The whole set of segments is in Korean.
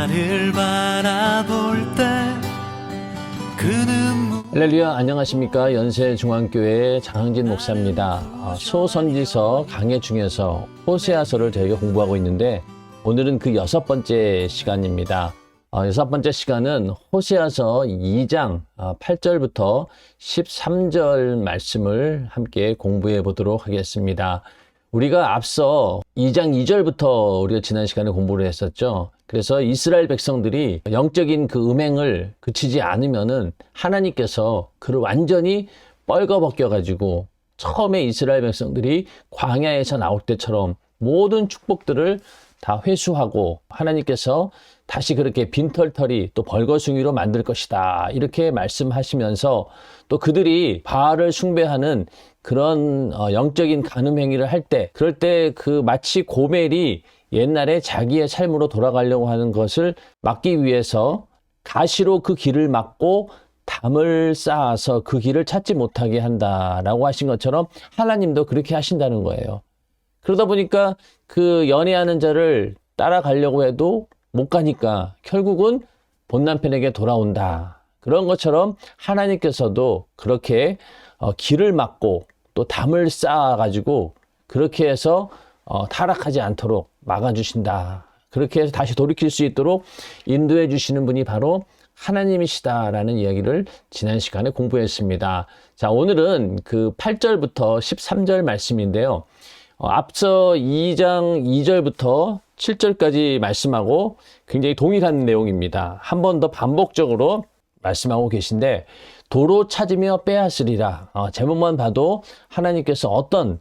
나를 바라볼 때 그는 할렐루야, 안녕하십니까. 연세중앙교회 장항진 목사입니다. 소선지서 강해 중에서 호세아서를 저희가 공부하고 있는데 오늘은 그 6번째 시간입니다. 6번째 시간은 호세아서 2장 8절부터 13절 말씀을 함께 공부해 보도록 하겠습니다. 우리가 앞서 2장 2절부터 우리가 지난 시간에 공부를 했었죠. 그래서 이스라엘 백성들이 영적인 그 음행을 그치지 않으면은 하나님께서 그를 완전히 뻘거벗겨가지고 처음에 이스라엘 백성들이 광야에서 나올 때처럼 모든 축복들을 다 회수하고 하나님께서 다시 그렇게 빈털터리 또 벌거숭이로 만들 것이다 이렇게 말씀하시면서 또 그들이 바알을 숭배하는 그런 영적인 간음 행위를 할 때 그럴 때 그 마치 고멜이 옛날에 자기의 삶으로 돌아가려고 하는 것을 막기 위해서 가시로 그 길을 막고 담을 쌓아서 그 길을 찾지 못하게 한다라고 하신 것처럼 하나님도 그렇게 하신다는 거예요. 그러다 보니까 그 연애하는 자를 따라가려고 해도 못 가니까 결국은 본 남편에게 돌아온다. 그런 것처럼 하나님께서도 그렇게 길을 막고 또 담을 쌓아가지고 그렇게 해서 타락하지 않도록 막아주신다. 그렇게 해서 다시 돌이킬 수 있도록 인도해 주시는 분이 바로 하나님이시다라는 이야기를 지난 시간에 공부했습니다. 자, 오늘은 그 8절부터 13절 말씀인데요. 앞서 2장 2절부터 7절까지 말씀하고 굉장히 동일한 내용입니다. 한 번 더 반복적으로 말씀하고 계신데 도로 찾으며 빼앗으리라. 제목만 봐도 하나님께서 어떤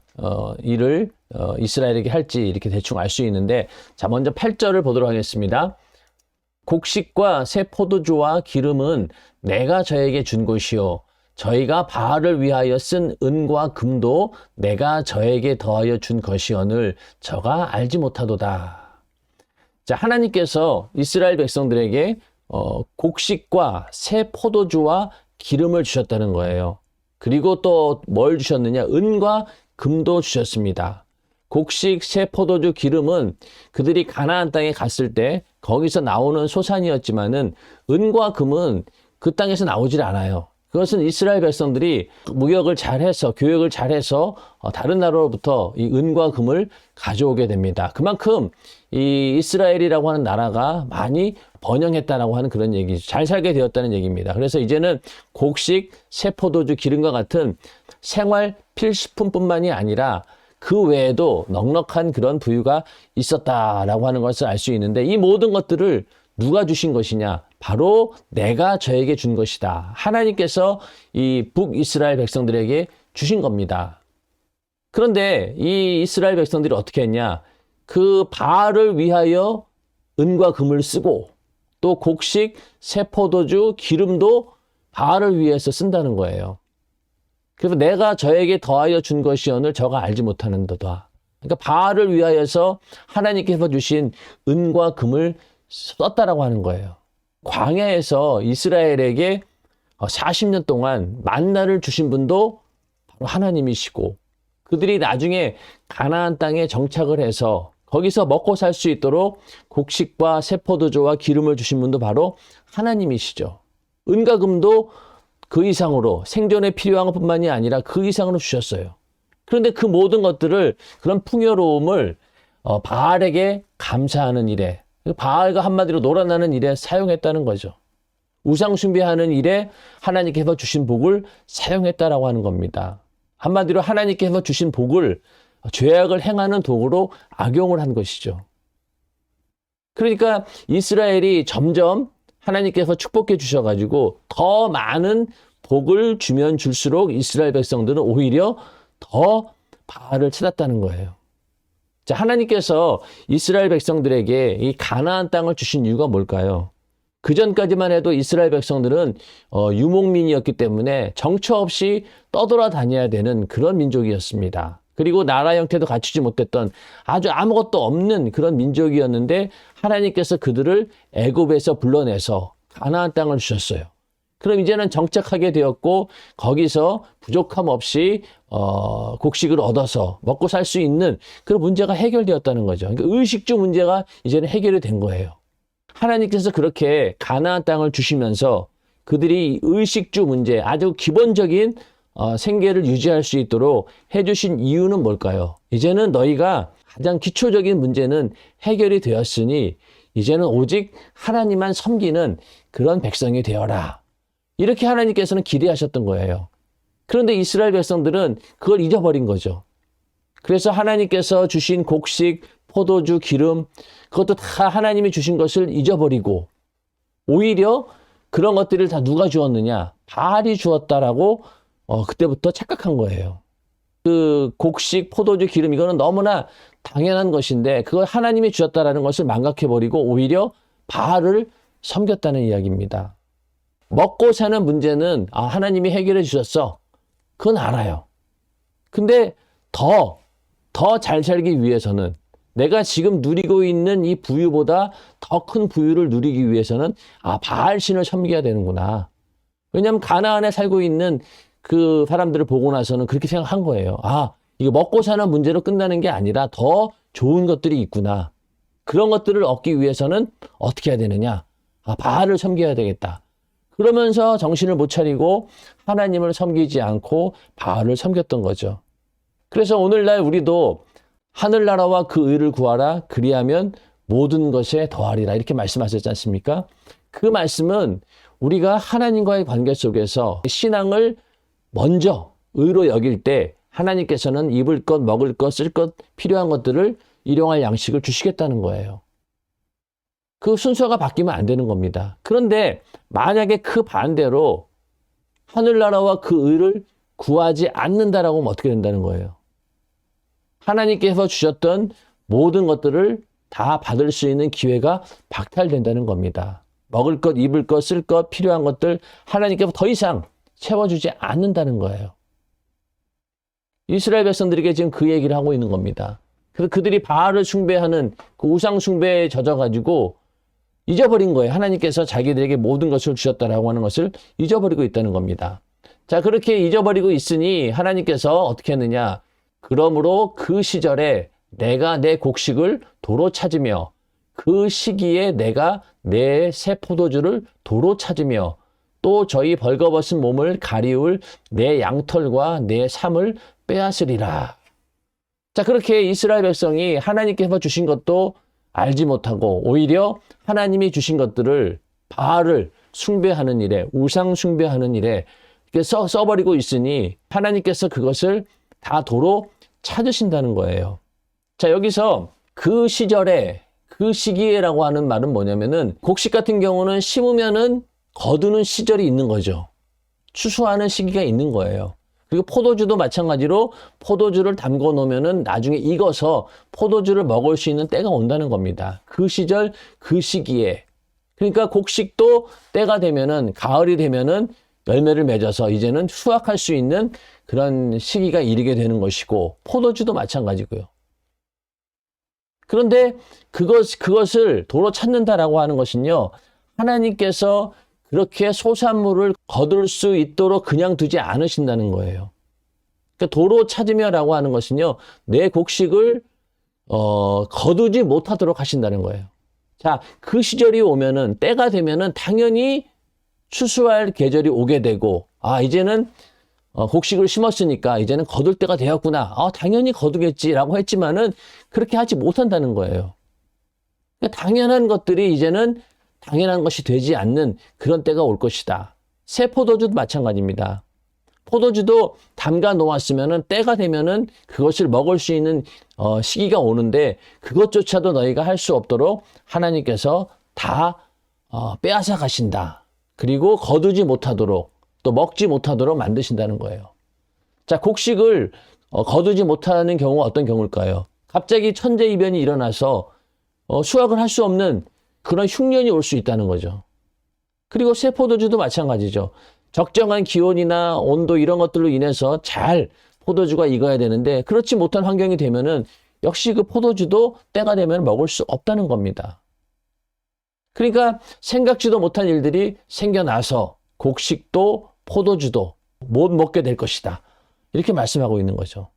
일을 이스라엘에게 할지 이렇게 대충 알 수 있는데, 자, 먼저 8절을 보도록 하겠습니다. 곡식과 새 포도주와 기름은 내가 저에게 준 것이요 저희가 바알을 위하여 쓴 은과 금도 내가 저에게 더하여 준 것이오늘 저가 알지 못하도다. 자, 하나님께서 이스라엘 백성들에게 곡식과 새 포도주와 기름을 주셨다는 거예요. 그리고 또 뭘 주셨느냐? 은과 금도 주셨습니다. 곡식, 새 포도주, 기름은 그들이 가나안 땅에 갔을 때 거기서 나오는 소산이었지만은 은과 금은 그 땅에서 나오질 않아요. 그것은 이스라엘 백성들이 무역을 잘해서 교역을 잘해서 다른 나라로부터 이 은과 금을 가져오게 됩니다. 그만큼 이 이스라엘이라고 하는 나라가 많이 번영했다라고 하는 그런 얘기죠. 잘 살게 되었다는 얘기입니다. 그래서 이제는 곡식, 새 포도주, 기름과 같은 생활 필수품뿐만이 아니라 그 외에도 넉넉한 그런 부유가 있었다라고 하는 것을 알 수 있는데, 이 모든 것들을 누가 주신 것이냐? 바로 내가 저에게 준 것이다. 하나님께서 이 북이스라엘 백성들에게 주신 겁니다. 그런데 이 이스라엘 백성들이 어떻게 했냐? 그 바알을 위하여 은과 금을 쓰고 또 곡식, 새 포도주, 기름도 바알을 위해서 쓴다는 거예요. 그래서 내가 저에게 더하여 준 것이오늘 저가 알지 못하는도다. 그러니까 바알을 위하여서 하나님께서 주신 은과 금을 썼다라고 하는 거예요. 광야에서 이스라엘에게 40년 동안 만나를 주신 분도 바로 하나님이시고, 그들이 나중에 가나안 땅에 정착을 해서 거기서 먹고 살 수 있도록 곡식과 새 포도주와 기름을 주신 분도 바로 하나님이시죠. 은과 금도 그 이상으로 생존에 필요한 것뿐만이 아니라 그 이상으로 주셨어요. 그런데 그 모든 것들을, 그런 풍요로움을 바알에게 감사하는 일에, 바알과 한마디로 놀아나는 일에 사용했다는 거죠. 우상 숭배하는 일에 하나님께서 주신 복을 사용했다라고 하는 겁니다. 한마디로 하나님께서 주신 복을 죄악을 행하는 도구로 악용을 한 것이죠. 그러니까 이스라엘이 점점 하나님께서 축복해 주셔가지고 더 많은 복을 주면 줄수록 이스라엘 백성들은 오히려 더 바알을 찾았다는 거예요. 자, 하나님께서 이스라엘 백성들에게 이 가나안 땅을 주신 이유가 뭘까요? 그 전까지만 해도 이스라엘 백성들은 유목민이었기 때문에 정처 없이 떠돌아다녀야 되는 그런 민족이었습니다. 그리고 나라 형태도 갖추지 못했던 아주 아무것도 없는 그런 민족이었는데 하나님께서 그들을 애굽에서 불러내서 가나안 땅을 주셨어요. 그럼 이제는 정착하게 되었고 거기서 부족함 없이 곡식을 얻어서 먹고 살 수 있는 그런 문제가 해결되었다는 거죠. 그러니까 의식주 문제가 이제는 해결이 된 거예요. 하나님께서 그렇게 가나안 땅을 주시면서 그들이 의식주 문제, 아주 기본적인 생계를 유지할 수 있도록 해주신 이유는 뭘까요? 이제는 너희가 가장 기초적인 문제는 해결이 되었으니 이제는 오직 하나님만 섬기는 그런 백성이 되어라. 이렇게 하나님께서는 기대하셨던 거예요. 그런데 이스라엘 백성들은 그걸 잊어버린 거죠. 그래서 하나님께서 주신 곡식, 포도주, 기름, 그것도 다 하나님이 주신 것을 잊어버리고 오히려 그런 것들을 다 누가 주었느냐? 바알이 주었다라고 그때부터 착각한 거예요. 그 곡식, 포도주, 기름 이거는 너무나 당연한 것인데 그걸 하나님이 주었다라는 것을 망각해버리고 오히려 바알을 섬겼다는 이야기입니다. 먹고 사는 문제는 하나님이 해결해 주셨어. 그건 알아요. 근데 더 잘 살기 위해서는 내가 지금 누리고 있는 이 부유보다 더 큰 부유를 누리기 위해서는 바알 신을 섬겨야 되는구나. 왜냐하면 가나안에 살고 있는 그 사람들을 보고 나서는 그렇게 생각한 거예요. 이거 먹고 사는 문제로 끝나는 게 아니라 더 좋은 것들이 있구나. 그런 것들을 얻기 위해서는 어떻게 해야 되느냐? 바알을 섬겨야 되겠다. 그러면서 정신을 못 차리고 하나님을 섬기지 않고 바알을 섬겼던 거죠. 그래서 오늘날 우리도 하늘나라와 그 의를 구하라. 그리하면 모든 것에 더하리라. 이렇게 말씀하셨지 않습니까? 그 말씀은 우리가 하나님과의 관계 속에서 신앙을 먼저 의로 여길 때 하나님께서는 입을 것, 먹을 것, 쓸 것, 필요한 것들을 일용할 양식을 주시겠다는 거예요. 그 순서가 바뀌면 안 되는 겁니다. 그런데 만약에 그 반대로 하늘나라와 그 의를 구하지 않는다라고 하면 어떻게 된다는 거예요? 하나님께서 주셨던 모든 것들을 다 받을 수 있는 기회가 박탈된다는 겁니다. 먹을 것, 입을 것, 쓸 것, 필요한 것들 하나님께서 더 이상 채워주지 않는다는 거예요. 이스라엘 백성들에게 지금 그 얘기를 하고 있는 겁니다. 그래서 그들이 바알을 숭배하는 그 우상 숭배에 젖어가지고 잊어버린 거예요. 하나님께서 자기들에게 모든 것을 주셨다라고 하는 것을 잊어버리고 있다는 겁니다. 자, 그렇게 잊어버리고 있으니 하나님께서 어떻게 했느냐? 그러므로 그 시절에 내가 내 곡식을 도로 찾으며 그 시기에 내가 내 새 포도주를 도로 찾으며 또 저희 벌거벗은 몸을 가리울 내 양털과 내 삶을 빼앗으리라. 자, 그렇게 이스라엘 백성이 하나님께서 주신 것도 알지 못하고 오히려 하나님이 주신 것들을 바알을 숭배하는 일에 우상 숭배하는 일에 써버리고 있으니 하나님께서 그것을 다 도로 찾으신다는 거예요. 자, 여기서 그 시절에 그 시기에라고 하는 말은 뭐냐면은 곡식 같은 경우는 심으면은 거두는 시절이 있는 거죠. 추수하는 시기가 있는 거예요. 그리고 포도주도 마찬가지로 포도주를 담궈 놓으면은 나중에 익어서 포도주를 먹을 수 있는 때가 온다는 겁니다. 그 시절 그 시기에. 그러니까 곡식도 때가 되면은 가을이 되면은 열매를 맺어서 이제는 수확할 수 있는 그런 시기가 이르게 되는 것이고 포도주도 마찬가지고요. 그런데 그것을 도로 찾는다라고 하는 것은요. 하나님께서 그렇게 소산물을 거둘 수 있도록 그냥 두지 않으신다는 거예요. 그러니까 도로 찾으며라고 하는 것은요. 내 곡식을 거두지 못하도록 하신다는 거예요. 자, 그 시절이 오면은 때가 되면은 당연히 추수할 계절이 오게 되고 이제는 곡식을 심었으니까 이제는 거둘 때가 되었구나. 당연히 거두겠지라고 했지만은 그렇게 하지 못한다는 거예요. 그러니까 당연한 것들이 이제는 당연한 것이 되지 않는 그런 때가 올 것이다. 새 포도주도 마찬가지입니다. 포도주도 담가 놓았으면은 때가 되면은 그것을 먹을 수 있는 시기가 오는데 그것조차도 너희가 할 수 없도록 하나님께서 다 빼앗아 가신다. 그리고 거두지 못하도록 또 먹지 못하도록 만드신다는 거예요. 자, 곡식을 거두지 못하는 경우가 어떤 경우일까요? 갑자기 천재이변이 일어나서 수확을 할 수 없는 그런 흉년이 올 수 있다는 거죠. 그리고 새 포도주도 마찬가지죠. 적정한 기온이나 온도 이런 것들로 인해서 잘 포도주가 익어야 되는데 그렇지 못한 환경이 되면은 역시 그 포도주도 때가 되면 먹을 수 없다는 겁니다. 그러니까 생각지도 못한 일들이 생겨나서 곡식도 포도주도 못 먹게 될 것이다. 이렇게 말씀하고 있는 거죠.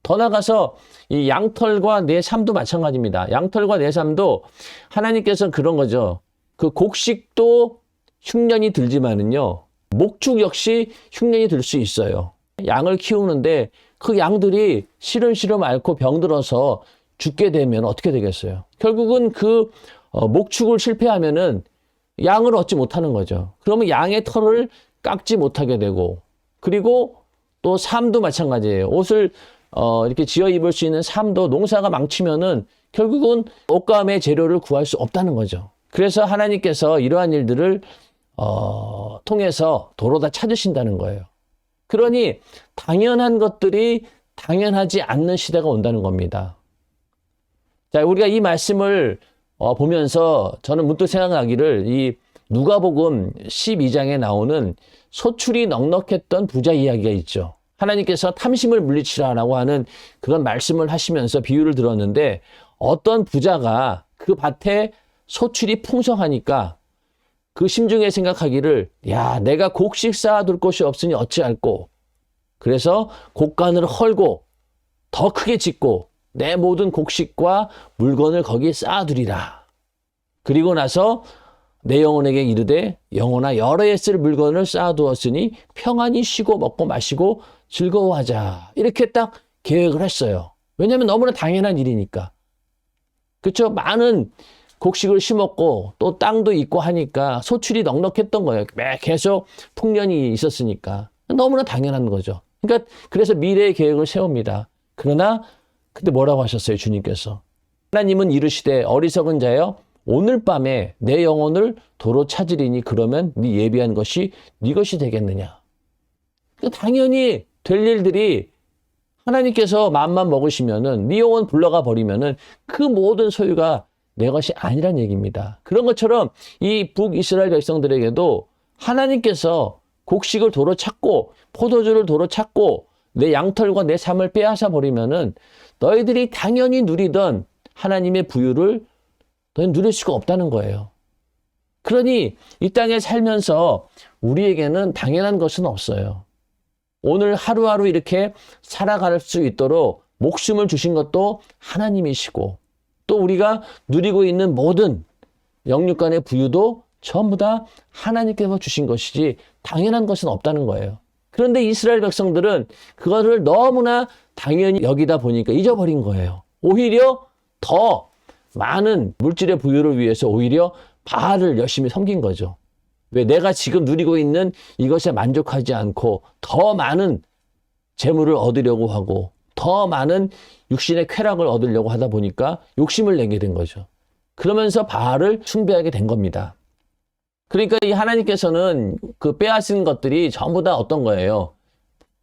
더 나아가서 이 양털과 내 삶도 마찬가지입니다. 양털과 내 삶도 하나님께서는 그런 거죠. 그 곡식도 흉년이 들지만은요, 목축 역시 흉년이 들 수 있어요. 양을 키우는데 그 양들이 시름시름 앓고 병들어서 죽게 되면 어떻게 되겠어요? 결국은 그 목축을 실패하면은 양을 얻지 못하는 거죠. 그러면 양의 털을 깎지 못하게 되고, 그리고 또 삶도 마찬가지예요. 옷을 이렇게 지어 입을 수 있는 삶도 농사가 망치면은 결국은 옷감의 재료를 구할 수 없다는 거죠. 그래서 하나님께서 이러한 일들을 통해서 도로 다 찾으신다는 거예요. 그러니 당연한 것들이 당연하지 않는 시대가 온다는 겁니다. 자, 우리가 이 말씀을 보면서 저는 문득 생각나기를 이 누가복음 12장에 나오는 소출이 넉넉했던 부자 이야기가 있죠. 하나님께서 탐심을 물리치라라고 하는 그런 말씀을 하시면서 비유를 들었는데, 어떤 부자가 그 밭에 소출이 풍성하니까 그 심중에 생각하기를, 야, 내가 곡식 쌓아둘 곳이 없으니 어찌할꼬. 그래서 곡간을 헐고 더 크게 짓고 내 모든 곡식과 물건을 거기에 쌓아두리라. 그리고 나서 내 영혼에게 이르되, 영혼아, 여러 해 쓸 물건을 쌓아두었으니 평안히 쉬고 먹고 마시고 즐거워하자. 이렇게 딱 계획을 했어요. 왜냐하면 너무나 당연한 일이니까. 그렇죠? 많은 곡식을 심었고 또 땅도 있고 하니까 소출이 넉넉했던 거예요. 계속 풍년이 있었으니까. 너무나 당연한 거죠. 그러니까 그래서 미래의 계획을 세웁니다. 그러나 그때 뭐라고 하셨어요, 주님께서? 하나님은 이르시되, 어리석은 자여, 오늘 밤에 내 영혼을 도로 찾으리니 그러면 네 예비한 것이 네 것이 되겠느냐. 그러니까 당연히 될 일들이 하나님께서 마음만 먹으시면은, 네 영혼 불러가 버리면은 그 모든 소유가 내 것이 아니란 얘기입니다. 그런 것처럼 이 북이스라엘 백성들에게도 하나님께서 곡식을 도로 찾고 포도주를 도로 찾고 내 양털과 내 삶을 빼앗아 버리면은 너희들이 당연히 누리던 하나님의 부유를 너희는 누릴 수가 없다는 거예요. 그러니 이 땅에 살면서 우리에게는 당연한 것은 없어요. 오늘 하루하루 이렇게 살아갈 수 있도록 목숨을 주신 것도 하나님이시고, 또 우리가 누리고 있는 모든 영육간의 부유도 전부 다 하나님께서 주신 것이지 당연한 것은 없다는 거예요. 그런데 이스라엘 백성들은 그것을 너무나 당연히 여기다 보니까 잊어버린 거예요. 오히려 더 많은 물질의 부유를 위해서 오히려 바알을 열심히 섬긴 거죠. 왜? 내가 지금 누리고 있는 이것에 만족하지 않고 더 많은 재물을 얻으려고 하고 더 많은 육신의 쾌락을 얻으려고 하다 보니까 욕심을 내게 된 거죠. 그러면서 바알을 숭배하게 된 겁니다. 그러니까 이 하나님께서는 그 빼앗은 것들이 전부 다 어떤 거예요?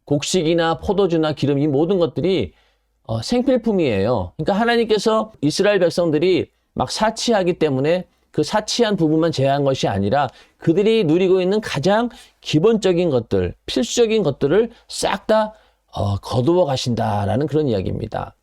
곡식이나 포도주나 기름, 이 모든 것들이 생필품이에요. 그러니까 하나님께서 이스라엘 백성들이 막 사치하기 때문에 그 사치한 부분만 제외한 것이 아니라 그들이 누리고 있는 가장 기본적인 것들, 필수적인 것들을 싹 다 거두어 가신다라는 그런 이야기입니다.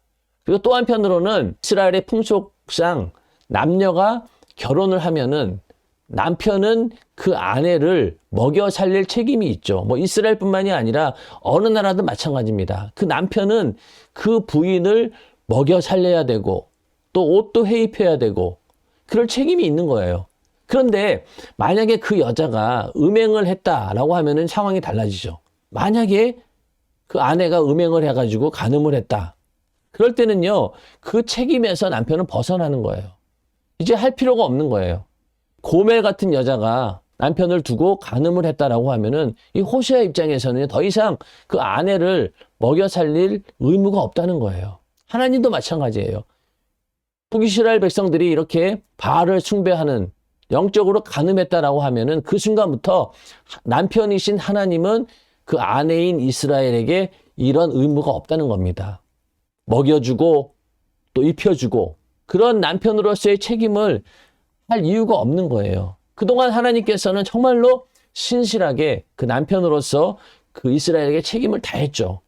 그리고 또 한편으로는 이스라엘의 풍속상 남녀가 결혼을 하면은 남편은 그 아내를 먹여 살릴 책임이 있죠. 뭐 이스라엘뿐만이 아니라 어느 나라도 마찬가지입니다. 그 남편은 그 부인을 먹여 살려야 되고 또 옷도 해입해야 되고 그럴 책임이 있는 거예요. 그런데 만약에 그 여자가 음행을 했다라고 하면은 상황이 달라지죠. 만약에 그 아내가 음행을 해가지고 간음을 했다. 그럴 때는요, 그 책임에서 남편은 벗어나는 거예요. 이제 할 필요가 없는 거예요. 고멜 같은 여자가 남편을 두고 간음을 했다라고 하면은 이 호세아 입장에서는 더 이상 그 아내를 먹여 살릴 의무가 없다는 거예요. 하나님도 마찬가지예요. 북이스라엘 백성들이 이렇게 바알을 숭배하는, 영적으로 간음했다라고 하면은 그 순간부터 남편이신 하나님은 그 아내인 이스라엘에게 이런 의무가 없다는 겁니다. 먹여주고 또 입혀주고 그런 남편으로서의 책임을 할 이유가 없는 거예요. 그동안 하나님께서는 정말로 신실하게 그 남편으로서 그 이스라엘에게 책임을 다했죠.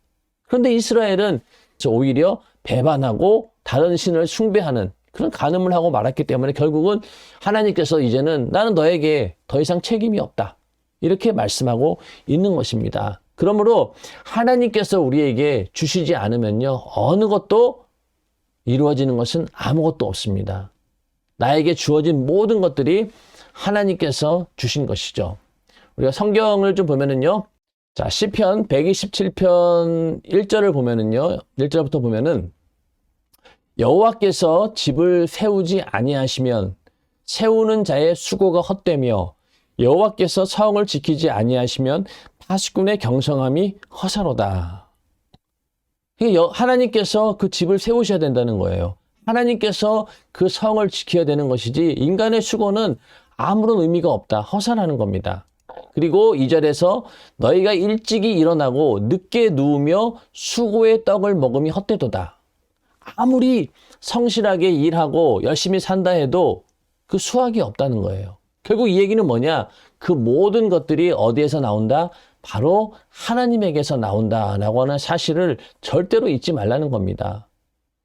그런데 이스라엘은 오히려 배반하고 다른 신을 숭배하는 그런 간음을 하고 말았기 때문에 결국은 하나님께서 이제는 나는 너에게 더 이상 책임이 없다. 이렇게 말씀하고 있는 것입니다. 그러므로 하나님께서 우리에게 주시지 않으면요, 어느 것도 이루어지는 것은 아무것도 없습니다. 나에게 주어진 모든 것들이 하나님께서 주신 것이죠. 우리가 성경을 좀 보면은요. 자, 시편 127편 1절을 보면은요. 1절부터 보면은 여호와께서 집을 세우지 아니하시면 세우는 자의 수고가 헛되며 여호와께서 성을 지키지 아니하시면 파수꾼의 경성함이 허사로다. 하나님께서 그 집을 세우셔야 된다는 거예요. 하나님께서 그 성을 지켜야 되는 것이지 인간의 수고는 아무런 의미가 없다. 허사라는 겁니다. 그리고 2절에서 너희가 일찍이 일어나고 늦게 누우며 수고의 떡을 먹음이 헛되도다. 아무리 성실하게 일하고 열심히 산다 해도 그 수확이 없다는 거예요. 결국 이 얘기는 뭐냐? 그 모든 것들이 어디에서 나온다? 바로 하나님에게서 나온다라고 하는 사실을 절대로 잊지 말라는 겁니다.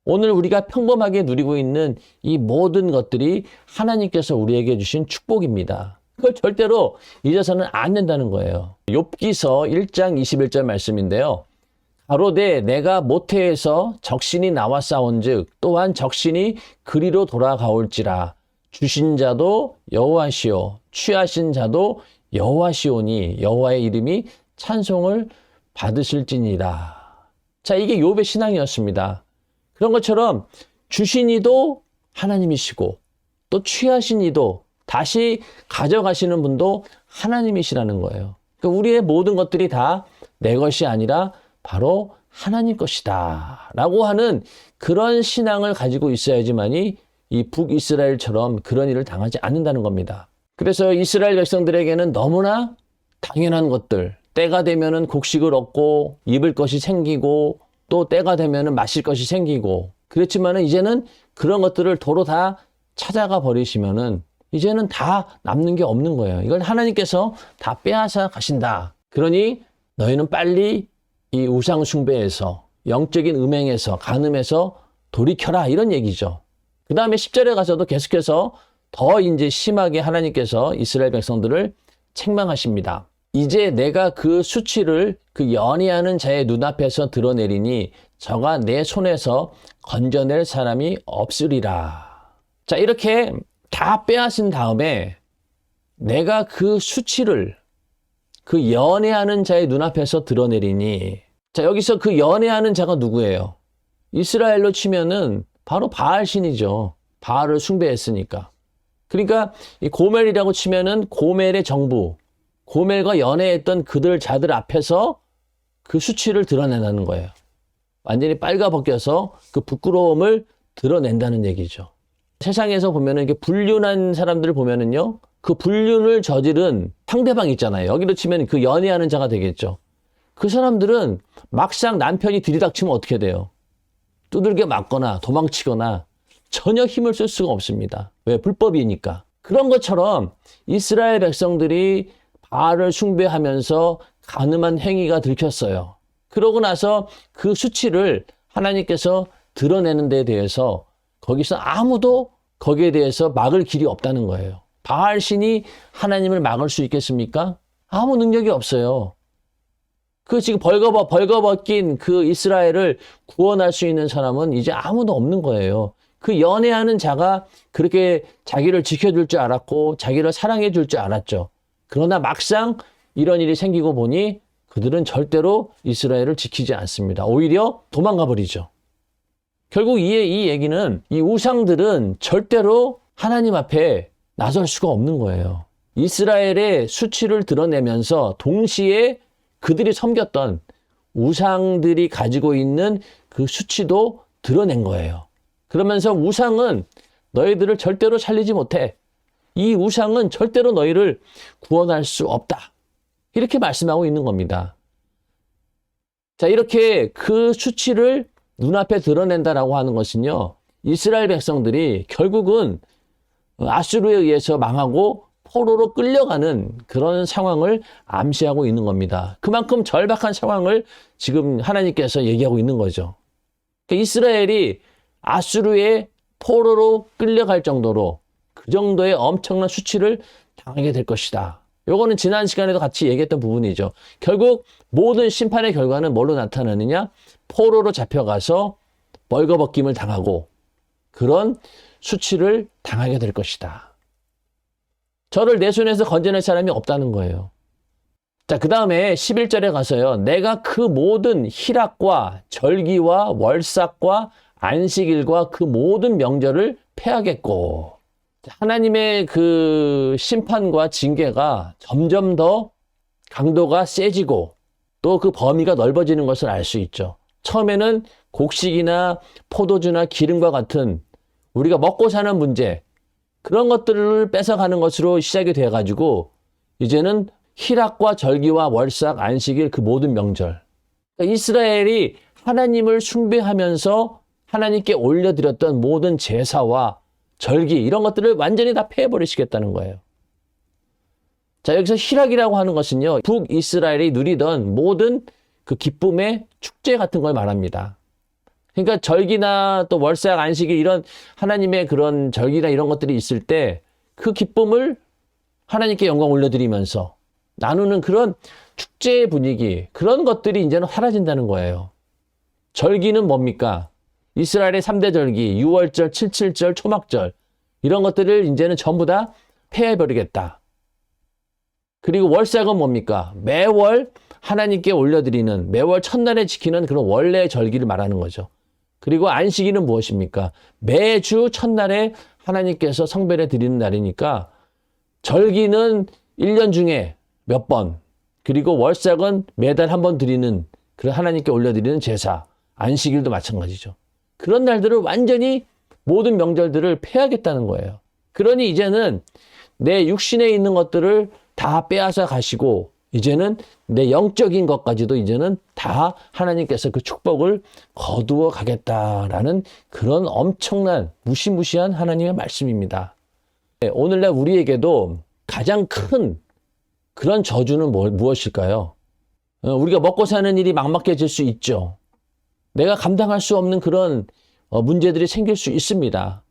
오늘 우리가 평범하게 누리고 있는 이 모든 것들이 하나님께서 우리에게 주신 축복입니다. 그걸 절대로 잊어서는 안 된다는 거예요. 욥기서 1장 21절 말씀인데요. 가로되 내가 모태에서 적신이 나와 싸운즉 또한 적신이 그리로 돌아가올지라 주신 자도 여호와시오 취하신 자도 여호와시오니 여호와의 이름이 찬송을 받으실지니라. 자, 이게 욥의 신앙이었습니다. 그런 것처럼 주신 이도 하나님이시고 또 취하신 이도 다시 가져가시는 분도 하나님이시라는 거예요. 그러니까 우리의 모든 것들이 다 내 것이 아니라 바로 하나님 것이다 라고 하는 그런 신앙을 가지고 있어야지만이 이 북이스라엘처럼 그런 일을 당하지 않는다는 겁니다. 그래서 이스라엘 백성들에게는 너무나 당연한 것들, 때가 되면은 곡식을 얻고 입을 것이 생기고 또 때가 되면은 마실 것이 생기고 그렇지만은 이제는 그런 것들을 도로 다 찾아가 버리시면은 이제는 다 남는 게 없는 거예요. 이걸 하나님께서 다 빼앗아 가신다. 그러니 너희는 빨리 이 우상 숭배에서 영적인 음행에서 간음에서 돌이켜라 이런 얘기죠. 그 다음에 10절에 가서도 계속해서 더 이제 심하게 하나님께서 이스라엘 백성들을 책망하십니다. 이제 내가 그 수치를 그 연애하는 자의 눈앞에서 드러내리니 저가 내 손에서 건져낼 사람이 없으리라. 자, 이렇게 다 빼앗은 다음에 내가 그 수치를 그 연애하는 자의 눈앞에서 드러내리니 자, 여기서 그 연애하는 자가 누구예요? 이스라엘로 치면은 바로 바알 신이죠. 바알을 숭배했으니까. 그러니까 이 고멜이라고 치면은 고멜의 정부, 고멜과 연애했던 그들 자들 앞에서 그 수치를 드러낸다는 거예요. 완전히 빨가벗겨서 그 부끄러움을 드러낸다는 얘기죠. 세상에서 보면은 이렇게 불륜한 사람들을 보면은요, 그 불륜을 저지른 상대방 있잖아요. 여기로 치면 그 연애하는 자가 되겠죠. 그 사람들은 막상 남편이 들이닥치면 어떻게 돼요? 두들겨 맞거나 도망치거나 전혀 힘을 쓸 수가 없습니다. 왜? 불법이니까. 그런 것처럼 이스라엘 백성들이 바알을 숭배하면서 간음한 행위가 들켰어요. 그러고 나서 그 수치를 하나님께서 드러내는 데 대해서 거기서 아무도 거기에 대해서 막을 길이 없다는 거예요. 바알 신이 하나님을 막을 수 있겠습니까? 아무 능력이 없어요. 그 지금 벌거벗긴 그 이스라엘을 구원할 수 있는 사람은 이제 아무도 없는 거예요. 그 연애하는 자가 그렇게 자기를 지켜줄 줄 알았고 자기를 사랑해 줄 줄 알았죠. 그러나 막상 이런 일이 생기고 보니 그들은 절대로 이스라엘을 지키지 않습니다. 오히려 도망가 버리죠. 결국 이 얘기는 이 우상들은 절대로 하나님 앞에 나설 수가 없는 거예요. 이스라엘의 수치를 드러내면서 동시에 그들이 섬겼던 우상들이 가지고 있는 그 수치도 드러낸 거예요. 그러면서 우상은 너희들을 절대로 살리지 못해. 이 우상은 절대로 너희를 구원할 수 없다. 이렇게 말씀하고 있는 겁니다. 자, 이렇게 그 수치를 눈앞에 드러낸다라고 하는 것은요, 이스라엘 백성들이 결국은 아수르에 의해서 망하고 포로로 끌려가는 그런 상황을 암시하고 있는 겁니다. 그만큼 절박한 상황을 지금 하나님께서 얘기하고 있는 거죠. 그러니까 이스라엘이 아수르의 포로로 끌려갈 정도로 그 정도의 엄청난 수치를 당하게 될 것이다. 요거는 지난 시간에도 같이 얘기했던 부분이죠. 결국 모든 심판의 결과는 뭘로 나타나느냐? 포로로 잡혀가서 벌거벗김을 당하고 그런 수치를 당하게 될 것이다. 저를 내 손에서 건져낼 사람이 없다는 거예요. 자, 그 다음에 11절에 가서요. 내가 그 모든 희락과 절기와 월삭과 안식일과 그 모든 명절을 폐하겠고. 하나님의 그 심판과 징계가 점점 더 강도가 세지고 또 그 범위가 넓어지는 것을 알 수 있죠. 처음에는 곡식이나 포도주나 기름과 같은 우리가 먹고 사는 문제, 그런 것들을 뺏어가는 것으로 시작이 돼가지고 이제는 희락과 절기와 월삭, 안식일 그 모든 명절. 그러니까 이스라엘이 하나님을 숭배하면서 하나님께 올려드렸던 모든 제사와 절기 이런 것들을 완전히 다 폐해버리시겠다는 거예요. 자, 여기서 희락이라고 하는 것은요, 북이스라엘이 누리던 모든 그 기쁨의 축제 같은 걸 말합니다. 그러니까 절기나 또 월삭, 안식일 이런 하나님의 그런 절기나 이런 것들이 있을 때 그 기쁨을 하나님께 영광 올려드리면서 나누는 그런 축제의 분위기, 그런 것들이 이제는 사라진다는 거예요. 절기는 뭡니까? 이스라엘의 3대 절기, 6월절, 77절, 초막절 이런 것들을 이제는 전부 다 폐해버리겠다. 그리고 월삭은 뭡니까? 매월 하나님께 올려드리는, 매월 첫날에 지키는 그런 원래의 절기를 말하는 거죠. 그리고 안식일은 무엇입니까? 매주 첫날에 하나님께서 성별해 드리는 날이니까 절기는 1년 중에 몇 번, 그리고 월삭은 매달 한 번 드리는 그런 하나님께 올려드리는 제사, 안식일도 마찬가지죠. 그런 날들을 완전히 모든 명절들을 폐하겠다는 거예요. 그러니 이제는 내 육신에 있는 것들을 다 빼앗아 가시고 이제는 내 영적인 것까지도 이제는 다 하나님께서 그 축복을 거두어 가겠다라는 그런 엄청난 무시무시한 하나님의 말씀입니다. 오늘날 우리에게도 가장 큰 그런 저주는 무엇일까요? 우리가 먹고 사는 일이 막막해질 수 있죠. 내가 감당할 수 없는 그런 문제들이 생길 수 있습니다.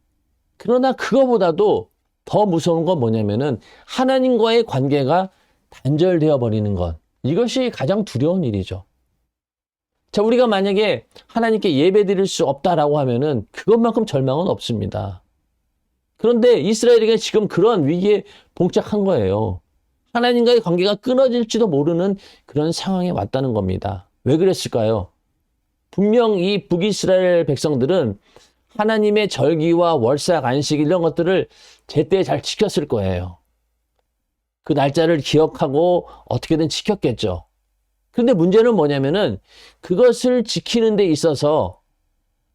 그러나 그거보다도 더 무서운 건 뭐냐면은 하나님과의 관계가 단절되어 버리는 것. 이것이 가장 두려운 일이죠. 자, 우리가 만약에 하나님께 예배 드릴 수 없다라고 하면은 그것만큼 절망은 없습니다. 그런데 이스라엘에게 지금 그런 위기에 봉착한 거예요. 하나님과의 관계가 끊어질지도 모르는 그런 상황에 왔다는 겁니다. 왜 그랬을까요? 분명 이 북이스라엘 백성들은 하나님의 절기와 월삭, 안식 이런 것들을 제때 잘 지켰을 거예요. 그 날짜를 기억하고 어떻게든 지켰겠죠. 그런데 문제는 뭐냐면은 그것을 지키는 데 있어서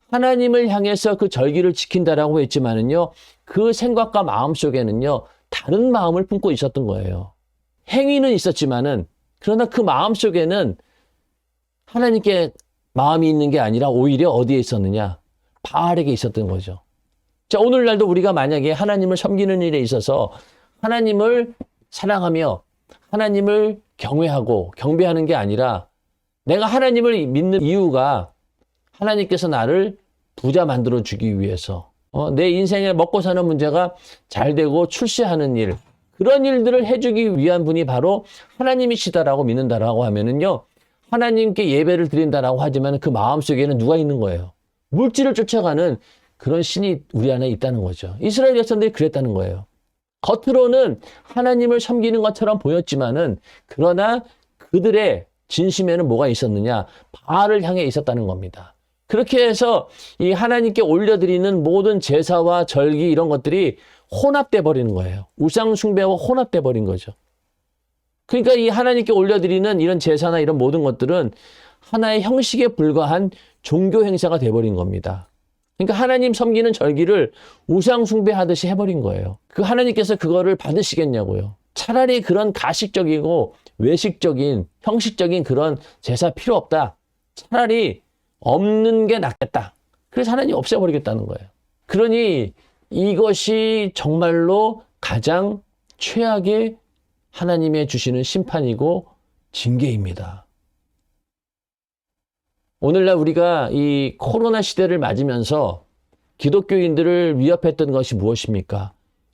하나님을 향해서 그 절기를 지킨다라고 했지만은요, 그 생각과 마음 속에는요, 다른 마음을 품고 있었던 거예요. 행위는 있었지만은, 그러나 그 마음 속에는 하나님께 마음이 있는 게 아니라 오히려 어디에 있었느냐? 바알에게 있었던 거죠. 자, 오늘날도 우리가 만약에 하나님을 섬기는 일에 있어서 하나님을 사랑하며 하나님을 경외하고 경배하는 게 아니라 내가 하나님을 믿는 이유가 하나님께서 나를 부자 만들어 주기 위해서 내 인생에 먹고 사는 문제가 잘 되고 출세하는 일, 그런 일들을 해주기 위한 분이 바로 하나님이시다라고 믿는다라고 하면은요, 하나님께 예배를 드린다라고 하지만 그 마음속에는 누가 있는 거예요? 물질을 쫓아가는 그런 신이 우리 안에 있다는 거죠. 이스라엘 백성들이 그랬다는 거예요. 겉으로는 하나님을 섬기는 것처럼 보였지만은 그러나 그들의 진심에는 뭐가 있었느냐? 바알을 향해 있었다는 겁니다. 그렇게 해서 이 하나님께 올려드리는 모든 제사와 절기 이런 것들이 혼합돼 버리는 거예요. 우상 숭배와 혼합돼 버린 거죠. 그러니까 이 하나님께 올려드리는 이런 제사나 이런 모든 것들은 하나의 형식에 불과한 종교 행사가 돼버린 겁니다. 그러니까 하나님 섬기는 절기를 우상 숭배하듯이 해버린 거예요. 그 하나님께서 그거를 받으시겠냐고요. 차라리 그런 가식적이고 외식적인 형식적인 그런 제사 필요 없다. 차라리 없는 게 낫겠다. 그래서 하나님 없애버리겠다는 거예요. 그러니 이것이 정말로 가장 최악의 하나님의 주시는 심판이고 징계입니다. 오늘날 우리가 이 코로나 시대를 맞으면서 기독교인들을 위협했던 것이 무엇입니까?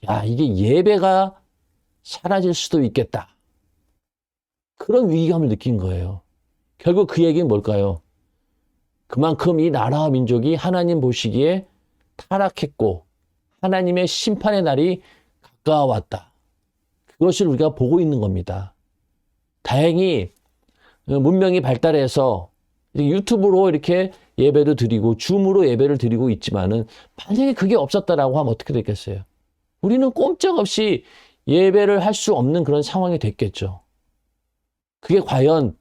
야, 이게 예배가 사라질 수도 있겠다. 그런 위기감을 느낀 거예요. 결국 그 얘기는 뭘까요? 그만큼 이 나라와 민족이 하나님 보시기에 타락했고 하나님의 심판의 날이 가까워왔다. 그것을 우리가 보고 있는 겁니다. 다행히 문명이 발달해서 유튜브로 이렇게 예배도 드리고 줌으로 예배를 드리고 있지만은 만약에 그게 없었다라고 하면 어떻게 됐겠어요? 우리는 꼼짝없이 예배를 할 수 없는 그런 상황이 됐겠죠. 그게 과연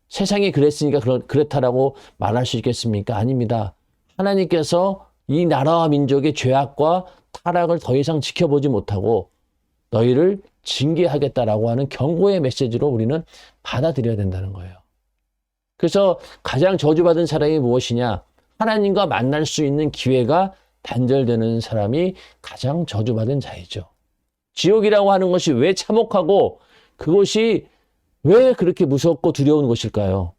세상이 그랬으니까 그렇다라고 말할 수 있겠습니까? 아닙니다. 하나님께서 이 나라와 민족의 죄악과 타락을 더 이상 지켜보지 못하고 너희를 징계하겠다라고 하는 경고의 메시지로 우리는 받아들여야 된다는 거예요. 그래서 가장 저주받은 사람이 무엇이냐? 하나님과 만날 수 있는 기회가 단절되는 사람이 가장 저주받은 자이죠. 지옥이라고 하는 것이 왜 참혹하고 그것이 왜 그렇게 무섭고 두려운 것일까요?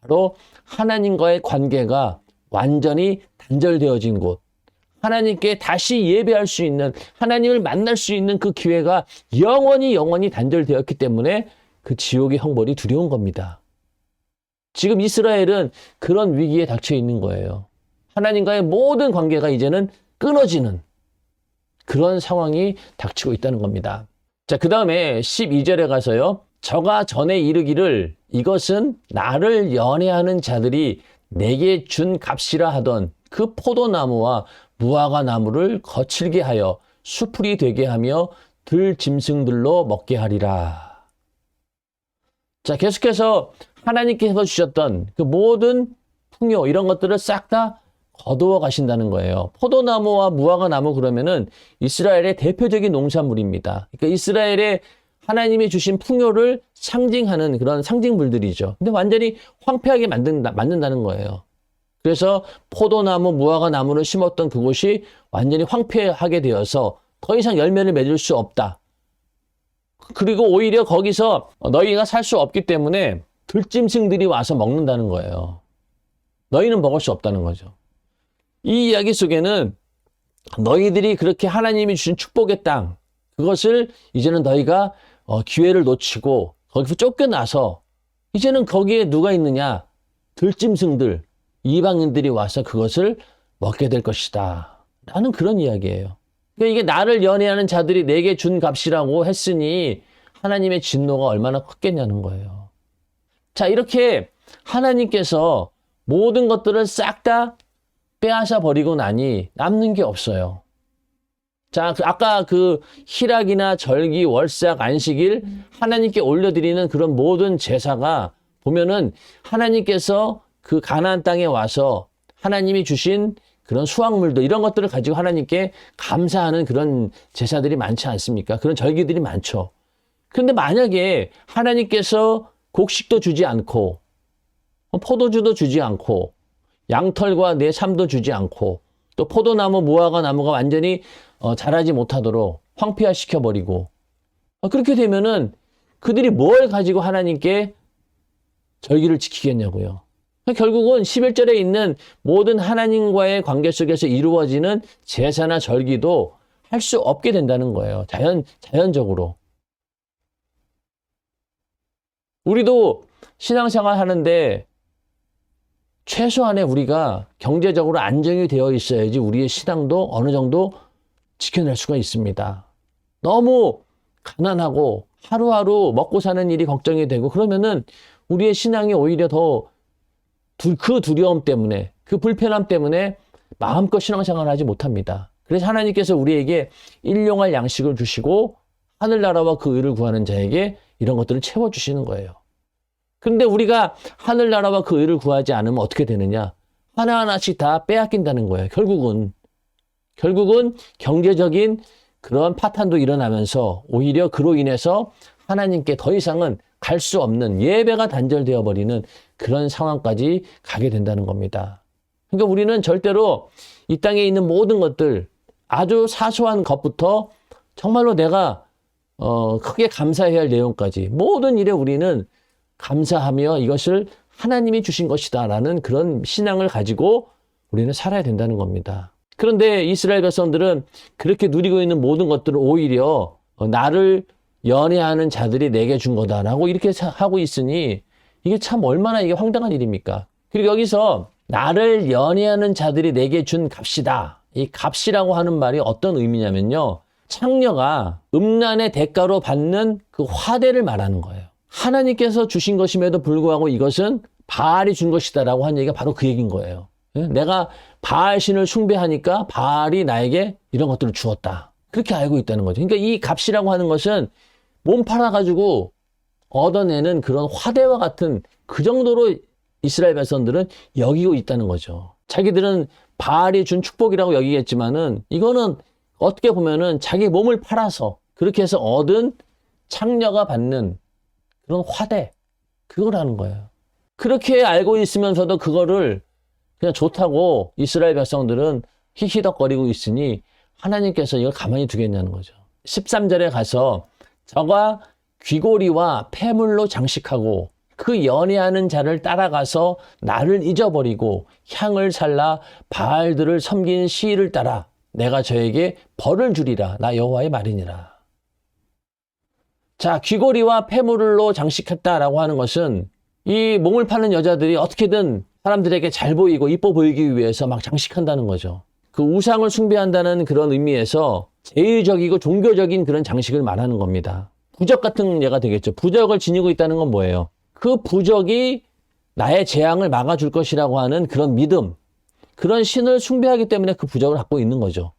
바로 하나님과의 관계가 완전히 단절되어진 곳, 하나님께 다시 예배할 수 있는, 하나님을 만날 수 있는 그 기회가 영원히 단절되었기 때문에 그 지옥의 형벌이 두려운 겁니다. 지금 이스라엘은 그런 위기에 닥쳐 있는 거예요. 하나님과의 모든 관계가 이제는 끊어지는 그런 상황이 닥치고 있다는 겁니다. 자, 그 다음에 12절에 가서요. 저가 전에 이르기를 이것은 나를 연애하는 자들이 내게 준 값이라 하던 그 포도나무와 무화과 나무를 거칠게 하여 수풀이 되게 하며 들짐승들로 먹게 하리라. 자, 계속해서 하나님께서 주셨던 그 모든 풍요 이런 것들을 싹 다 거두어 가신다는 거예요. 포도나무와 무화과 나무 그러면은 이스라엘의 대표적인 농산물입니다. 그러니까 이스라엘의 하나님이 주신 풍요를 상징하는 그런 상징물들이죠. 근데 완전히 황폐하게 만든다는 거예요. 그래서 포도나무, 무화과 나무를 심었던 그곳이 완전히 황폐하게 되어서 더 이상 열매를 맺을 수 없다. 그리고 오히려 거기서 너희가 살 수 없기 때문에 들짐승들이 와서 먹는다는 거예요. 너희는 먹을 수 없다는 거죠. 이 이야기 속에는 너희들이 그렇게 하나님이 주신 축복의 땅, 그것을 이제는 너희가 기회를 놓치고 거기서 쫓겨나서 이제는 거기에 누가 있느냐? 들짐승들, 이방인들이 와서 그것을 먹게 될 것이다. 라는 그런 이야기예요. 그러니까 이게 나를 연애하는 자들이 내게 준 값이라고 했으니 하나님의 진노가 얼마나 컸겠냐는 거예요. 자, 이렇게 하나님께서 모든 것들을 싹 다 빼앗아 버리고 나니 남는 게 없어요. 자, 아까 그 희락이나 절기, 월삭, 안식일 하나님께 올려드리는 그런 모든 제사가 보면은 하나님께서 그 가나안 땅에 와서 하나님이 주신 그런 수확물들 이런 것들을 가지고 하나님께 감사하는 그런 제사들이 많지 않습니까? 그런 절기들이 많죠. 그런데 만약에 하나님께서 곡식도 주지 않고 포도주도 주지 않고 양털과 내 삶도 주지 않고 또 포도나무, 무화과 나무가 완전히 자라지 못하도록 황폐화시켜버리고 그렇게 되면은 그들이 뭘 가지고 하나님께 절기를 지키겠냐고요. 결국은 11절에 있는 모든 하나님과의 관계 속에서 이루어지는 제사나 절기도 할 수 없게 된다는 거예요. 자연적으로. 우리도 신앙생활 하는데 최소한의 우리가 경제적으로 안정이 되어 있어야지 우리의 신앙도 어느 정도 지켜낼 수가 있습니다. 너무 가난하고 하루하루 먹고 사는 일이 걱정이 되고 그러면은 우리의 신앙이 오히려 더 그 두려움 때문에 그 불편함 때문에 마음껏 신앙생활을 하지 못합니다. 그래서 하나님께서 우리에게 일용할 양식을 주시고 하늘나라와 그 의를 구하는 자에게 이런 것들을 채워주시는 거예요. 그런데 우리가 하늘나라와 그 의를 구하지 않으면 어떻게 되느냐? 하나하나씩 다 빼앗긴다는 거예요. 결국은 경제적인 그런 파탄도 일어나면서 오히려 그로 인해서 하나님께 더 이상은 갈 수 없는 예배가 단절되어 버리는 그런 상황까지 가게 된다는 겁니다. 그러니까 우리는 절대로 이 땅에 있는 모든 것들 아주 사소한 것부터 정말로 내가 크게 감사해야 할 내용까지 모든 일에 우리는 감사하며 이것을 하나님이 주신 것이다라는 그런 신앙을 가지고 우리는 살아야 된다는 겁니다. 그런데 이스라엘 백성들은 그렇게 누리고 있는 모든 것들을 오히려 나를 연애하는 자들이 내게 준 거다라고 이렇게 하고 있으니 이게 참 얼마나 이게 황당한 일입니까? 그리고 여기서 나를 연애하는 자들이 내게 준 값이다. 이 값이라고 하는 말이 어떤 의미냐면요. 창녀가 음란의 대가로 받는 그 화대를 말하는 거예요. 하나님께서 주신 것임에도 불구하고 이것은 바알이 준 것이다라고 한 얘기가 바로 그 얘기인 거예요. 내가 바알 신을 숭배하니까 바알이 나에게 이런 것들을 주었다. 그렇게 알고 있다는 거죠. 그러니까 이 값이라고 하는 것은 몸 팔아가지고 얻어내는 그런 화대와 같은 그 정도로 이스라엘 백성들은 여기고 있다는 거죠. 자기들은 바알이 준 축복이라고 여기겠지만은 이거는 어떻게 보면은 자기 몸을 팔아서 그렇게 해서 얻은 창녀가 받는 그런 화대, 그걸 하는 거예요. 그렇게 알고 있으면서도 그거를 그냥 좋다고 이스라엘 백성들은 히히덕거리고 있으니 하나님께서 이걸 가만히 두겠냐는 거죠. 13절에 가서 저가 귀고리와 폐물로 장식하고 그 연애하는 자를 따라가서 나를 잊어버리고 향을 살라 바알들을 섬긴 시일을 따라 내가 저에게 벌을 주리라. 나 여호와의 말이니라. 자, 귀고리와 폐물로 장식했다라고 하는 것은 이 몸을 파는 여자들이 어떻게든 사람들에게 잘 보이고 이뻐 보이기 위해서 막 장식한다는 거죠. 그 우상을 숭배한다는 그런 의미에서 제의적이고 종교적인 그런 장식을 말하는 겁니다. 부적 같은 예가 되겠죠. 부적을 지니고 있다는 건 뭐예요? 그 부적이 나의 재앙을 막아줄 것이라고 하는 그런 믿음, 그런 신을 숭배하기 때문에 그 부적을 갖고 있는 거죠.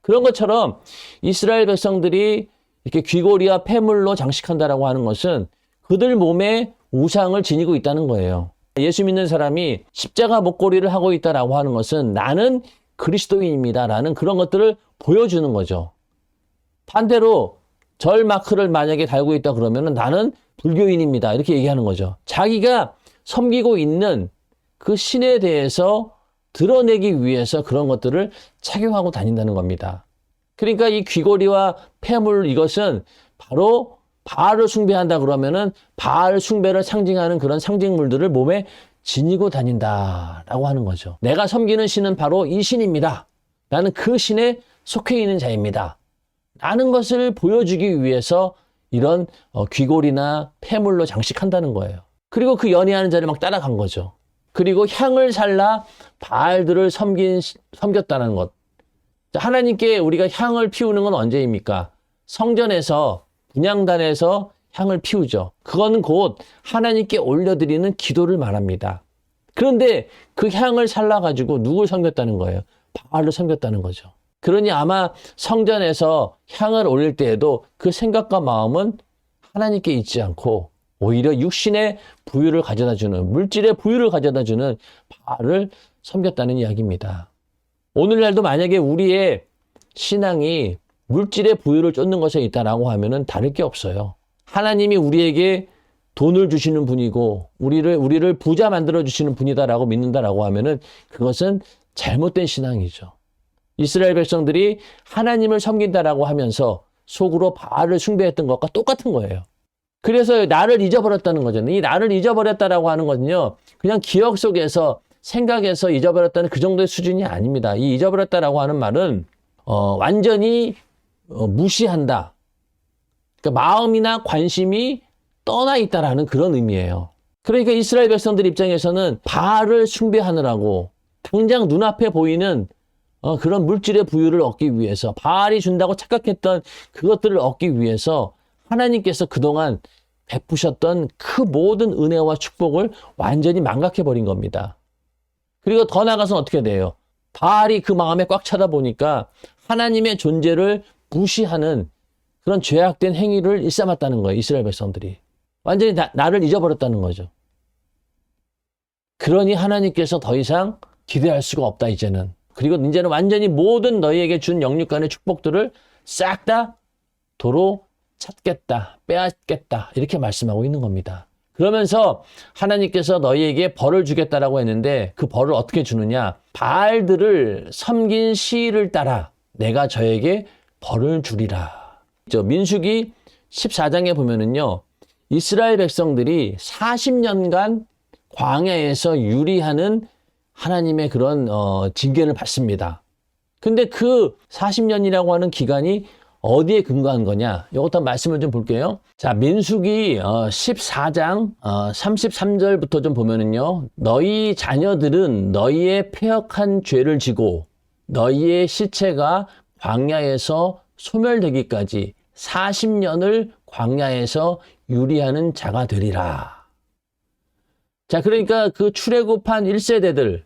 그런 것처럼 이스라엘 백성들이 이렇게 귀고리와 폐물로 장식한다라고 하는 것은 그들 몸에 우상을 지니고 있다는 거예요. 예수 믿는 사람이 십자가 목걸이를 하고 있다라고 하는 것은 나는 그리스도인입니다라는 그런 것들을 보여주는 거죠. 반대로 절 마크를 만약에 달고 있다 그러면 나는 불교인입니다. 이렇게 얘기하는 거죠. 자기가 섬기고 있는 그 신에 대해서 드러내기 위해서 그런 것들을 착용하고 다닌다는 겁니다. 그러니까 이 귀고리와 폐물 이것은 바로 바알을 숭배한다 그러면은 바알 숭배를 상징하는 그런 상징물들을 몸에 지니고 다닌다라고 하는 거죠. 내가 섬기는 신은 바로 이 신입니다. 나는 그 신에 속해 있는 자입니다. 라는 것을 보여주기 위해서 이런 귀고리나 폐물로 장식한다는 거예요. 그리고 그 연애하는 자를 막 따라간 거죠. 그리고 향을 살라 바알들을 섬겼다는 것. 하나님께 우리가 향을 피우는 건 언제입니까? 성전에서 분향단에서 향을 피우죠. 그거는 곧 하나님께 올려드리는 기도를 말합니다. 그런데 그 향을 살라가지고 누굴 섬겼다는 거예요? 바알을 섬겼다는 거죠. 그러니 아마 성전에서 향을 올릴 때에도 그 생각과 마음은 하나님께 있지 않고 오히려 육신의 부유를 가져다주는, 물질의 부유를 가져다주는 바알을 섬겼다는 이야기입니다. 오늘날도 만약에 우리의 신앙이 물질의 부유를 쫓는 것에 있다라고 하면은 다를 게 없어요. 하나님이 우리에게 돈을 주시는 분이고 우리를 부자 만들어 주시는 분이다라고 믿는다라고 하면은 그것은 잘못된 신앙이죠. 이스라엘 백성들이 하나님을 섬긴다라고 하면서 속으로 바알을 숭배했던 것과 똑같은 거예요. 그래서 나를 잊어버렸다는 거잖아요. 이 나를 잊어버렸다라고 하는 것은요, 그냥 기억 속에서 생각에서 잊어버렸다는 그 정도의 수준이 아닙니다. 이 잊어버렸다라고 하는 말은 완전히 무시한다. 그러니까 마음이나 관심이 떠나 있다라는 그런 의미예요. 그러니까 이스라엘 백성들 입장에서는 바알을 숭배하느라고 당장 눈앞에 보이는 그런 물질의 부유를 얻기 위해서 바알이 준다고 착각했던 그것들을 얻기 위해서 하나님께서 그동안 베푸셨던 그 모든 은혜와 축복을 완전히 망각해버린 겁니다. 그리고 더 나아가서는 어떻게 돼요? 바알이 그 마음에 꽉 차다 보니까 하나님의 존재를 무시하는 그런 죄악된 행위를 일삼았다는 거예요. 이스라엘 백성들이. 완전히 나를 잊어버렸다는 거죠. 그러니 하나님께서 더 이상 기대할 수가 없다 이제는. 그리고 이제는 완전히 모든 너희에게 준 영육간의 축복들을 싹 다 도로 찾겠다, 빼앗겠다 이렇게 말씀하고 있는 겁니다. 그러면서 하나님께서 너희에게 벌을 주겠다라고 했는데 그 벌을 어떻게 주느냐? 바알들을 섬긴 시일을 따라 내가 저에게 벌을 주리라. 민수기 14장에 보면은요, 이스라엘 백성들이 40년간 광야에서 유리하는 하나님의 그런 징계를 받습니다. 근데 그 40년이라고 하는 기간이 어디에 근거한 거냐? 이것도 말씀을 좀 볼게요. 자, 민수기 14장 33절부터 좀 보면은요. 너희 자녀들은 너희의 패역한 죄를 지고 너희의 시체가 광야에서 소멸되기까지 40년을 광야에서 유리하는 자가 되리라. 자, 그러니까 그 출애굽한 1세대들,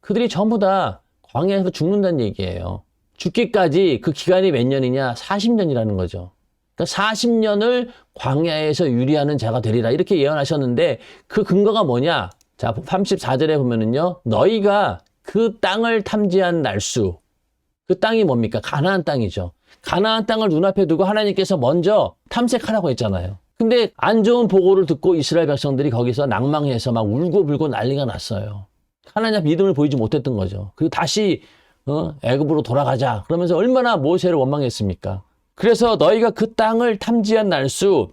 그들이 전부 다 광야에서 죽는다는 얘기예요. 죽기까지 그 기간이 몇 년이냐? 40년이라는 거죠. 그러니까 40년을 광야에서 유리하는 자가 되리라. 이렇게 예언하셨는데 그 근거가 뭐냐? 자, 34절에 보면은요. 너희가 그 땅을 탐지한 날수. 그 땅이 뭡니까? 가나안 땅이죠. 가나안 땅을 눈앞에 두고 하나님께서 먼저 탐색하라고 했잖아요. 근데 안 좋은 보고를 듣고 이스라엘 백성들이 거기서 낭망해서 막 울고불고 난리가 났어요. 하나님 믿음을 보이지 못했던 거죠. 그리고 다시 애굽으로 돌아가자. 그러면서 얼마나 모세를 원망했습니까? 그래서 너희가 그 땅을 탐지한 날수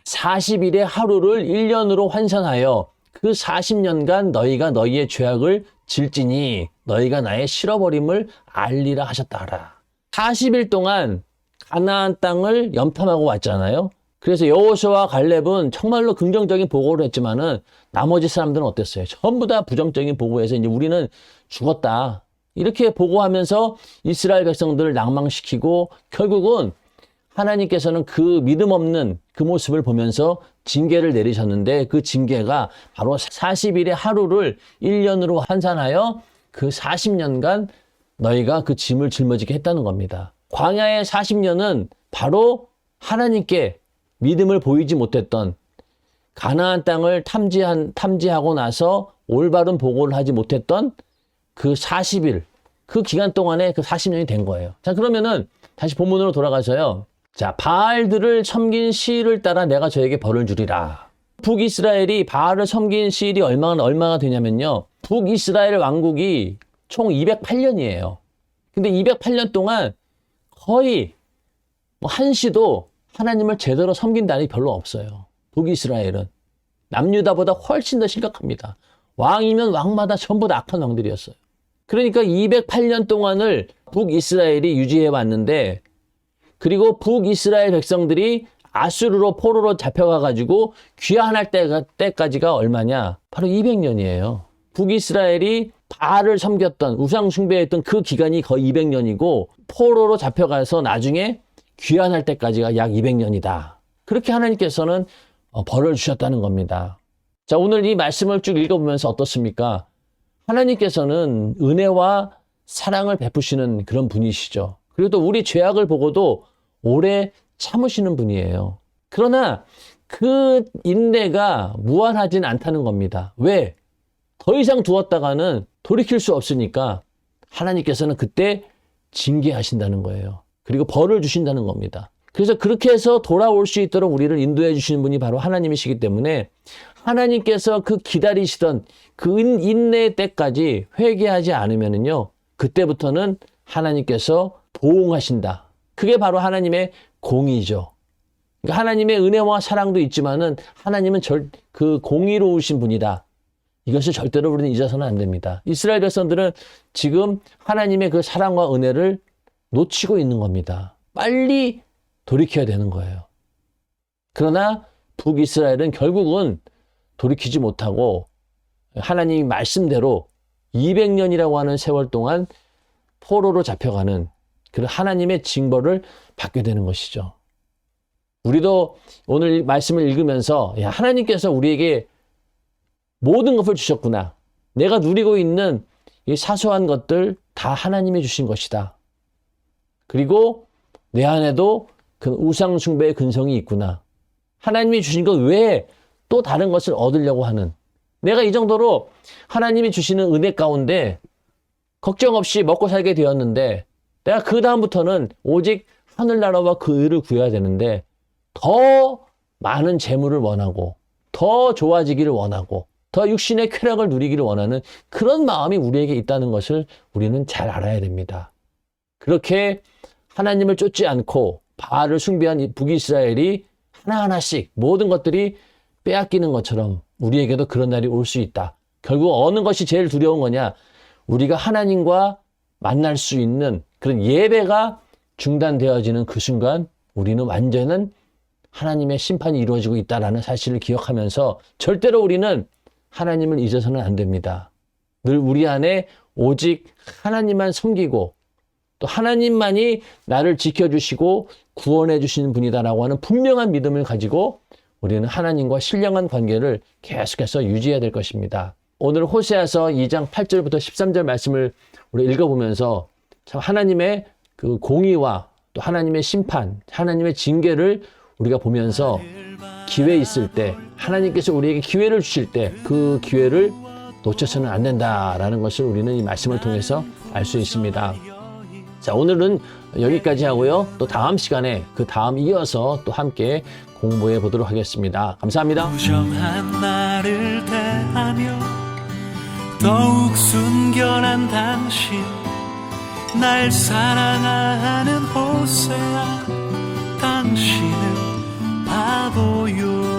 40일의 하루를 1년으로 환산하여 그 40년간 너희가 너희의 죄악을 질지니 너희가 나의 실어버림을 알리라 하셨다 하라. 40일 동안 가나안 땅을 염탐하고 왔잖아요. 그래서 여호수아와 갈렙은 정말로 긍정적인 보고를 했지만은 나머지 사람들은 어땠어요? 전부 다 부정적인 보고에서 이제 우리는 죽었다. 이렇게 보고하면서 이스라엘 백성들을 낭망시키고 결국은 하나님께서는 그 믿음 없는 그 모습을 보면서 징계를 내리셨는데 그 징계가 바로 40일의 하루를 1년으로 환산하여 그 40년간 너희가 그 짐을 짊어지게 했다는 겁니다. 광야의 40년은 바로 하나님께 믿음을 보이지 못했던 가나안 땅을 탐지하고 나서 올바른 보고를 하지 못했던 그 40일, 그 기간 동안에 그 40년이 된 거예요. 자, 그러면은 다시 본문으로 돌아가서요. 자, 바알들을 섬긴 시일을 따라 내가 저에게 벌을 주리라. 북이스라엘이 바알을 섬긴 시일이 얼마나 되냐면요. 북이스라엘 왕국이 총 208년이에요. 근데 208년 동안 거의 한시도 하나님을 제대로 섬긴 날이 별로 없어요. 북이스라엘은. 남유다보다 훨씬 더 심각합니다. 왕이면 왕마다 전부 다 악한 왕들이었어요. 그러니까 208년 동안을 북이스라엘이 유지해 왔는데 그리고 북이스라엘 백성들이 아수르로 포로로 잡혀가가지고 귀환할 때까지가 얼마냐? 바로 200년이에요. 북이스라엘이 바알을 섬겼던 우상 숭배했던 그 기간이 거의 200년이고 포로로 잡혀가서 나중에 귀환할 때까지가 약 200년이다. 그렇게 하나님께서는 벌을 주셨다는 겁니다. 자, 오늘 이 말씀을 쭉 읽어보면서 어떻습니까? 하나님께서는 은혜와 사랑을 베푸시는 그런 분이시죠. 그리고 또 우리 죄악을 보고도 오래 참으시는 분이에요. 그러나 그 인내가 무한하진 않다는 겁니다. 왜? 더 이상 두었다가는 돌이킬 수 없으니까 하나님께서는 그때 징계하신다는 거예요. 그리고 벌을 주신다는 겁니다. 그래서 그렇게 해서 돌아올 수 있도록 우리를 인도해 주시는 분이 바로 하나님이시기 때문에 하나님께서 그 기다리시던 그 인내의 때까지 회개하지 않으면은요, 그때부터는 하나님께서 보응하신다. 그게 바로 하나님의 공의죠. 그러니까 하나님의 은혜와 사랑도 있지만은 하나님은 그 공의로우신 분이다. 이것을 절대로 우리는 잊어서는 안 됩니다. 이스라엘 백성들은 지금 하나님의 그 사랑과 은혜를 놓치고 있는 겁니다. 빨리 돌이켜야 되는 거예요. 그러나 북이스라엘은 결국은 돌이키지 못하고 하나님이 말씀대로 200년이라고 하는 세월 동안 포로로 잡혀가는 그런 하나님의 징벌을 받게 되는 것이죠. 우리도 오늘 말씀을 읽으면서 야, 하나님께서 우리에게 모든 것을 주셨구나. 내가 누리고 있는 이 사소한 것들 다 하나님이 주신 것이다. 그리고 내 안에도 그 우상 숭배의 근성이 있구나. 하나님이 주신 것 외에 또 다른 것을 얻으려고 하는, 내가 이 정도로 하나님이 주시는 은혜 가운데 걱정 없이 먹고 살게 되었는데 내가 그 다음부터는 오직 하늘나라와 그 의를 구해야 되는데 더 많은 재물을 원하고 더 좋아지기를 원하고 더 육신의 쾌락을 누리기를 원하는 그런 마음이 우리에게 있다는 것을 우리는 잘 알아야 됩니다. 그렇게 하나님을 쫓지 않고 바알을 숭배한 북이스라엘이 하나하나씩 모든 것들이 빼앗기는 것처럼 우리에게도 그런 날이 올 수 있다. 결국 어느 것이 제일 두려운 거냐? 우리가 하나님과 만날 수 있는 그런 예배가 중단되어지는 그 순간 우리는 완전한 하나님의 심판이 이루어지고 있다는 사실을 기억하면서 절대로 우리는 하나님을 잊어서는 안 됩니다. 늘 우리 안에 오직 하나님만 섬기고 또 하나님만이 나를 지켜주시고 구원해 주시는 분이다라고 하는 분명한 믿음을 가지고 우리는 하나님과 신령한 관계를 계속해서 유지해야 될 것입니다. 오늘 호세아서 2장 8절부터 13절 말씀을 우리 읽어보면서 참 하나님의 그 공의와 또 하나님의 심판, 하나님의 징계를 우리가 보면서 기회 있을 때 하나님께서 우리에게 기회를 주실 때 그 기회를 놓쳐서는 안 된다라는 것을 우리는 이 말씀을 통해서 알 수 있습니다. 자, 오늘은 여기까지 하고요. 또 다음 시간에 그 다음 이어서 또 함께 공부해 보도록 하겠습니다. 감사합니다. 부정한 나를 대하며 더욱 순결한 당신 날 사랑하는 호세아 당신은 바보요